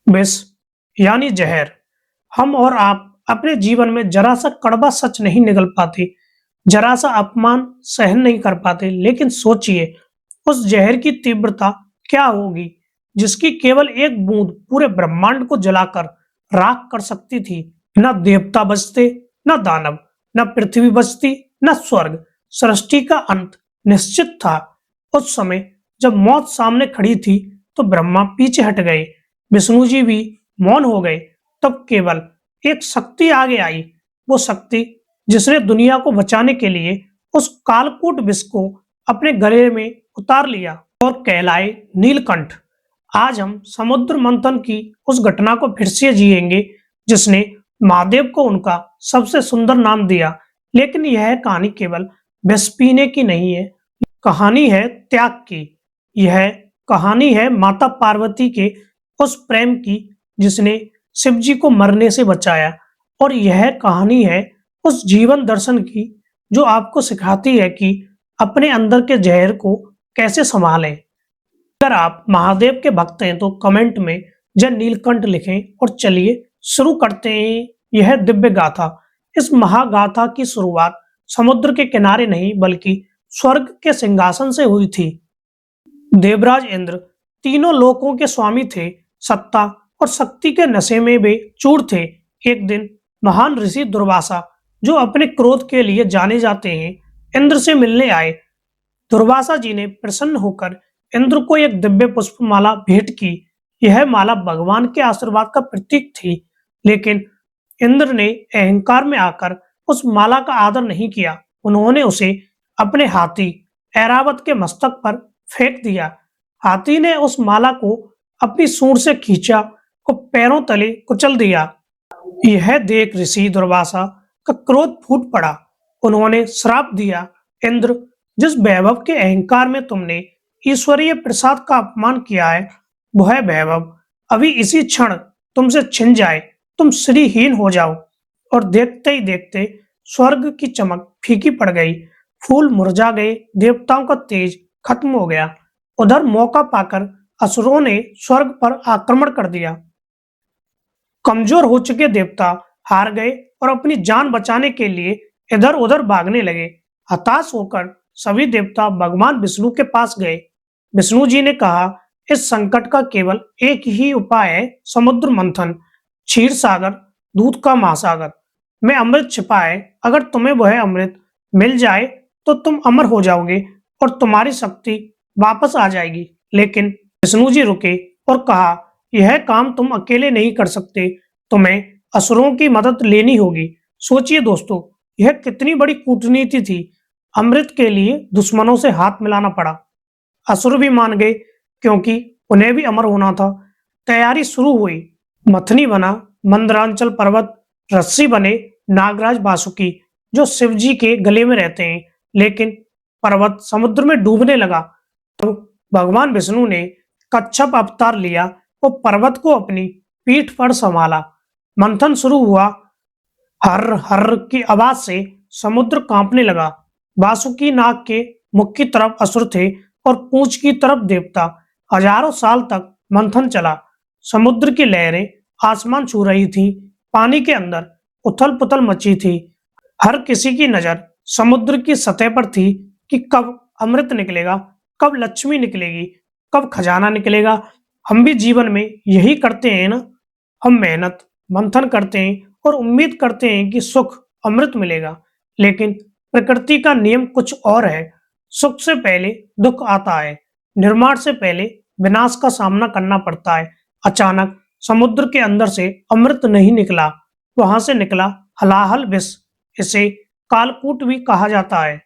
विष यानी जहर। हम और आप अपने जीवन में जरा सा कड़वा सच नहीं निगल पाते, जरा सा अपमान सहन नहीं कर पाते, लेकिन सोचिए उस जहर की तीव्रता क्या होगी जिसकी केवल एक बूंद पूरे ब्रह्मांड को जलाकर राख कर सकती थी। न देवता बचते, न दानव, न पृथ्वी बचती, न स्वर्ग। सृष्टि का अंत निश्चित था। उस समय जब मौत सामने खड़ी थी तो ब्रह्मा पीछे हट गए, विष्णु जी भी मौन हो गए। तब केवल एक शक्ति आगे आई, वो शक्ति जिसने दुनिया को बचाने के लिए उस कालकूट विष को अपने गले में उतार लिया और कहलाए नीलकंठ। आज हम समुद्र मंथन की उस घटना को फिर से जिएंगे जिसने महादेव को उनका सबसे सुंदर नाम दिया। लेकिन यह कहानी केवल विष पीने की नहीं है, कहानी है त्याग की। यह कहानी है माता पार्वती के उस प्रेम की जिसने शिव जी को मरने से बचाया। और यह कहानी है उस जीवन दर्शन की जो आपको सिखाती है कि अपने अंदर के जहर को कैसे संभालें। अगर आप महादेव के भक्त हैं तो कमेंट में जय नीलकंठ लिखें। और चलिए शुरू करते हैं यह दिव्य गाथा। इस महागाथा की शुरुआत समुद्र के किनारे नहीं बल्कि स्वर्ग के सिंहासन से हुई थी। देवराज इंद्र तीनों लोकों के स्वामी थे, सत्ता और शक्ति के नशे में वे चूर थे। एक दिन महान ऋषि दुर्वासा, जो अपने क्रोध के लिए जाने जाते हैं, इंद्र से मिलने आए। दुर्वासा जी ने प्रसन्न होकर इंद्र को एक दिव्य पुष्पमाला भेंट की। यह माला भगवान के आशीर्वाद का प्रतीक थी, लेकिन इंद्र ने अहंकार में आकर उस माला का आदर नहीं किया। उन्होंने उसे अपने हाथी ऐरावत के मस्तक पर फेंक दिया। हाथी ने उस माला को अपनी सूंड से खींचा और पैरों तले कुचल दिया। यह देख ऋषि दुर्वासा का क्रोध फूट पड़ा। उन्होंने श्राप दिया, इंद्र, जिस वैभव के अहंकार में तुमने ईश्वरीय प्रसाद का अपमान किया है, वह वैभव अभी इसी क्षण तुमसे छिन जाए, तुम श्रीहीन हो जाओ। और देखते ही देखते स्वर्ग की चमक फीकी पड़ गई, फूल मुरझा गए, देवताओं का तेज खत्म हो गया। उधर मौका पाकर असुरों ने स्वर्ग पर आक्रमण कर दिया। कमजोर हो चुके देवता हार गए और अपनी जान बचाने के लिए इधर उधर भागने लगे। हताश होकर सभी देवता भगवान विष्णु के पास गए। विष्णु जी ने कहा, इस संकट का केवल एक ही उपाय है, समुद्र मंथन, क्षीर सागर, दूध का महासागर में अमृत छिपा है। अगर तुम्हें वह अमृत मिल जाए तो तुम अमर हो जाओगे और तुम्हारी शक्ति वापस आ जाएगी। लेकिन विष्णु जी रुके और कहा, यह काम तुम अकेले नहीं कर सकते, तुम्हें असुरों की मदद लेनी होगी। सोचिए दोस्तों, यह कितनी बड़ी कूटनीति थी। अमृत के लिए दुश्मनों से हाथ मिलाना पड़ा। असुर भी मान गए क्योंकि उन्हें भी अमर होना था। तैयारी शुरू हुई। मथनी बना मंदरांचल पर्वत, रस्सी बने नागराज वासुकी जो शिव जी के गले में रहते हैं। लेकिन पर्वत समुद्र में डूबने लगा। तो भगवान विष्णु ने कच्छप अवतार लिया और पर्वत को अपनी पीठ पर संभाला। मंथन शुरू हुआ। हर हर की आवाज से समुद्र कांपने लगा। वासुकी नाग के मुख की तरफ असुर थे और पूंछ की तरफ देवता। हजारों साल तक मंथन चला। समुद्र की लहरें आसमान छू रही थीं। पानी के अंदर उथल पुथल मची थी। हर किसी की नजर समुद्र की सतह पर थी कि कब अमृत निकलेगा, कब लक्ष्मी निकलेगी, कब खजाना निकलेगा। हम भी जीवन में यही करते हैं ना। हम मेहनत मंथन करते हैं और उम्मीद करते हैं कि सुख अमृत मिलेगा। लेकिन प्रकृति का नियम कुछ और है। सुख से पहले दुख आता है, निर्माण से पहले विनाश का सामना करना पड़ता है। अचानक समुद्र के अंदर से अमृत नहीं निकला, वहां से निकला हलाहल विष। इसे कालकूट भी कहा जाता है।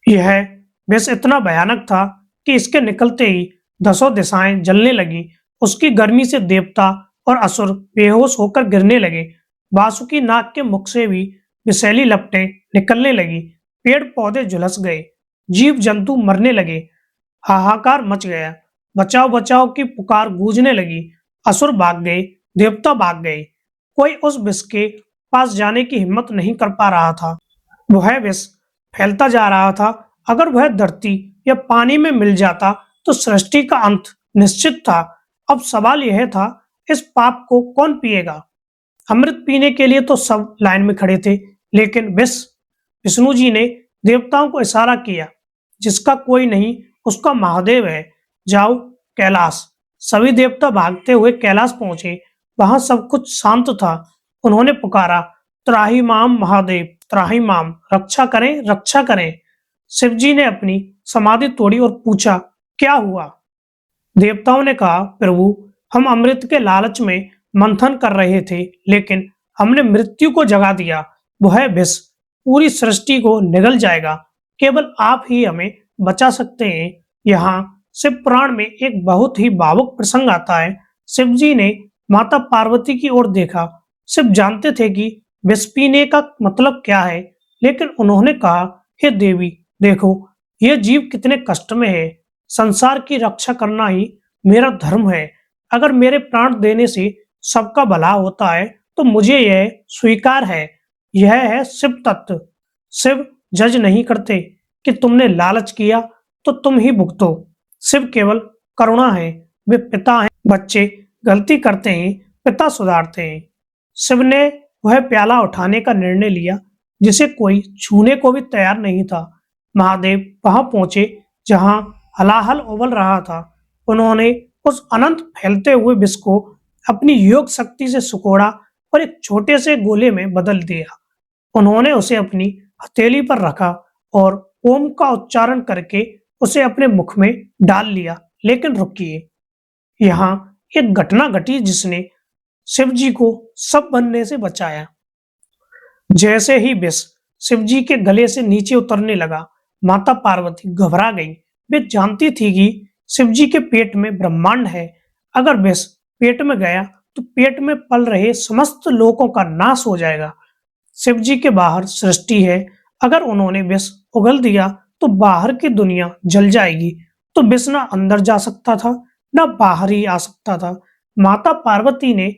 यह विष इतना भयानक था कि इसके निकलते ही दसों दिशाएं जलने लगी। उसकी गर्मी से देवता और असुर बेहोश होकर गिरने लगे। वासुकी नाग के मुख से भी विषैली लपटें निकलने लगी। पेड़ पौधे झुलस गए, जीव जंतु मरने लगे। हाहाकार मच गया। बचाओ बचाओ की पुकार गूंजने लगी। असुर भाग गए, देवता भाग गए। कोई उस विष के पास जाने की हिम्मत नहीं कर पा रहा था। वह विष फैलता जा रहा था। अगर वह धरती या पानी में मिल जाता तो सृष्टि का अंत निश्चित था। अब सवाल यह था, इस पाप को कौन पिएगा? अमृत पीने के लिए तो सब लाइन में खड़े थे, लेकिन विष्णु जी ने देवताओं को इशारा किया, जिसका कोई नहीं उसका महादेव है, जाओ कैलाश। सभी देवता भागते हुए कैलाश पहुंचे। वहां सब कुछ शांत था। उन्होंने पुकारा, त्राहि माम महादेव, त्राहि माम, रक्षा करें, रक्षा करें। शिवजी ने अपनी समाधि तोड़ी और पूछा, क्या हुआ? देवताओं ने कहा, प्रभु, हम अमृत के लालच में मंथन कर रहे थे, लेकिन हमने मृत्यु को जगा दिया। वह विष पूरी सृष्टि को निगल जाएगा। केवल आप ही हमें बचा सकते हैं। यहाँ शिव पुराण में एक बहुत ही भावुक प्रसंग आता है। शिव जी ने माता पार्वती की ओर देखा। शिव जानते थे कि विष पीने का मतलब क्या है, लेकिन उन्होंने कहा, हे देवी, देखो ये जीव कितने कष्ट में है। संसार की रक्षा करना ही मेरा धर्म है। अगर मेरे प्राण देने से सबका भला होता है तो मुझे यह स्वीकार है। यह है शिव तत्व। शिव जज नहीं करते कि तुमने लालच किया तो तुम ही भुगतो। शिव केवल करुणा है। वे पिता हैं। बच्चे गलती करते हैं, पिता सुधारते हैं। शिव ने वह प्याला उठाने का निर्णय लिया जिसे कोई छूने को भी तैयार नहीं था। महादेव वहां पहुंचे जहां हलाहल उबल रहा था। उन्होंने उस अनंत फैलते हुए विष को अपनी योग शक्ति से सुकोड़ा और एक छोटे से गोले में बदल दिया। उन्होंने उसे अपनी हथेली पर रखा और ओम का उच्चारण करके उसे अपने मुख में डाल लिया। लेकिन रुकिए, यहाँ एक घटना घटी जिसने शिव जी को सब बनने से बचाया। जैसे ही विष शिव जी के गले से नीचे उतरने लगा, माता पार्वती घबरा गई। वे जानती थी कि शिव जी के पेट में ब्रह्मांड है। अगर विष पेट में गया तो पेट में पल रहे समस्त लोकों का नाश हो जाएगा। शिव जी के बाहर सृष्टि है। अगर उन्होंने विष उगल दिया तो बाहर की दुनिया जल जाएगी। तो विष न अंदर जा सकता था, न बाहर ही आ सकता था। माता पार्वती ने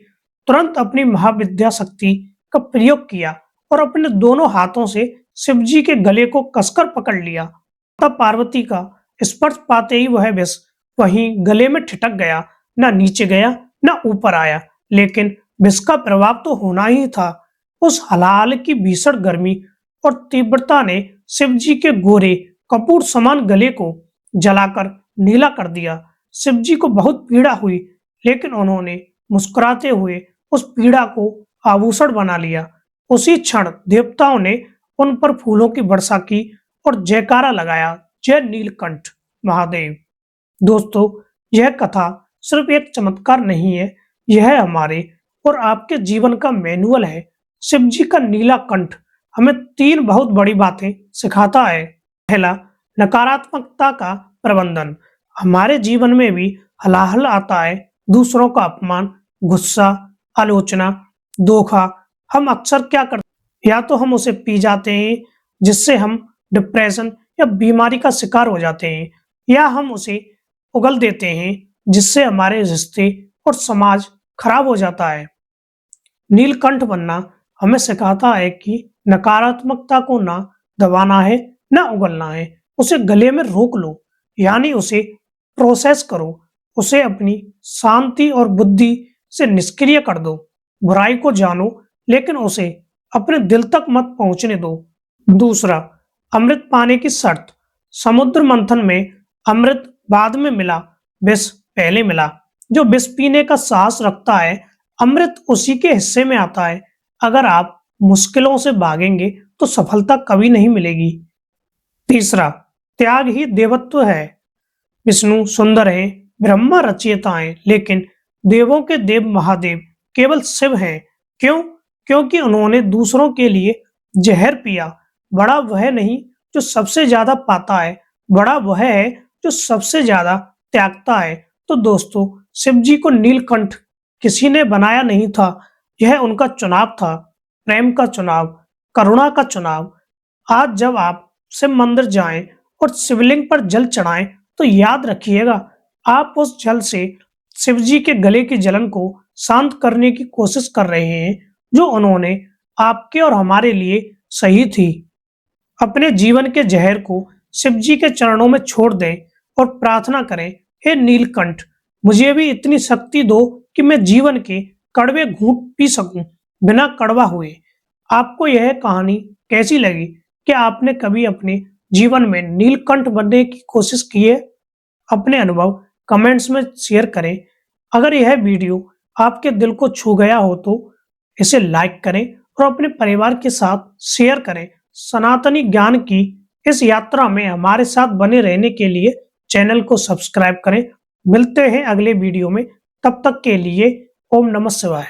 तुरंत अपनी महाविद्या शक्ति का प्रयोग किया और अपने दोनों हाथों से शिव जी के गले को कसकर पकड़ लिया। माता पार्वती का स्पर्श पाते ही वह विष वहीं गले में ठिठक गया। न नीचे गया न ऊपर आया, लेकिन विष का प्रभाव तो होना ही था। उस हलाहल की भीषण गर्मी और तीव्रता ने शिव जी के गोरे कपूर समान गले को जलाकर नीला कर दिया। शिव जी को बहुत पीड़ा हुई, लेकिन उन्होंने मुस्कुराते हुए उस पीड़ा को आभूषण बना लिया। उसी क्षण देवताओं ने उन पर फूलों की वर्षा की और जयकारा लगाया, जय नीलकंठ महादेव। दोस्तों, यह कथा सिर्फ एक चमत्कार नहीं है, यह हमारे और आपके जीवन का मैनुअल है। शिव जी का नीला कंठ हमें 3 बहुत बड़ी बातें सिखाता है। पहला, नकारात्मकता का प्रबंधन। हमारे जीवन में भी हलाहल आता है। दूसरों का अपमान, गुस्सा, आलोचना, धोखा। हम अक्सर क्या करते हैं, या तो हम उसे पी जाते हैं जिससे हम डिप्रेशन या बीमारी का शिकार हो जाते हैं, या हम उसे उगल देते हैं जिससे हमारे रिश्ते और समाज खराब हो जाता है। नीलकंठ बनना हमें सिखाता है कि नकारात्मकता को ना दबाना है, ना उगलना है। उसे गले में रोक लो, यानी उसे प्रोसेस करो। उसे अपनी शांति और बुद्धि से निष्क्रिय कर दो। बुराई को जानो, लेकिन उसे अपने दिल तक मत पहुंचने दो। दूसरा, अमृत पाने की शर्त। समुद्र मंथन में अमृत बाद में मिला, विष पहले मिला। जो विष पीने का साहस रखता है, अमृत उसी के हिस्से में आता है। अगर आप मुश्किलों से भागेंगे तो सफलता कभी नहीं मिलेगी। तीसरा, त्याग ही देवत्व है। विष्णु सुंदर हैं, ब्रह्मा रचयिता हैं, लेकिन देवों के देव महादेव केवल शिव हैं। क्यों? क्योंकि उन्होंने दूसरों के लिए जहर पिया। बड़ा वह नहीं जो सबसे ज्यादा पाता है, बड़ा वह है जो सबसे ज्यादा त्यागता है। तो दोस्तों, शिव जी को नीलकंठ किसी ने बनाया नहीं था, यह उनका चुनाव था। प्रेम का चुनाव, करुणा का चुनाव। आज जब आप शिव मंदिर जाएं और शिवलिंग पर जल चढ़ाएं तो याद रखिएगा, आप उस जल से शिव जी के गले की जलन को शांत करने की कोशिश कर रहे हैं, जो उन्होंने आपके और हमारे लिए सही थी। अपने जीवन के जहर को शिव जी के चरणों में छोड़ दें और प्रार्थना करें, हे नीलकंठ, मुझे भी इतनी शक्ति दो कि मैं जीवन के कड़वे घूंट पी सकूं बिना कड़वा हुए। आपको यह कहानी कैसी लगी? क्या आपने कभी अपने जीवन में नीलकंठ बनने की कोशिश की है? अपने अनुभव कमेंट्स में शेयर करें। अगर यह वीडियो आपके दिल को छू गया हो तो इसे लाइक करें और अपने परिवार के साथ शेयर करें। सनातनी ज्ञान की इस यात्रा में हमारे साथ बने रहने के लिए चैनल को सब्सक्राइब करें। मिलते हैं अगले वीडियो में, तब तक के लिए ओम नमः शिवाय।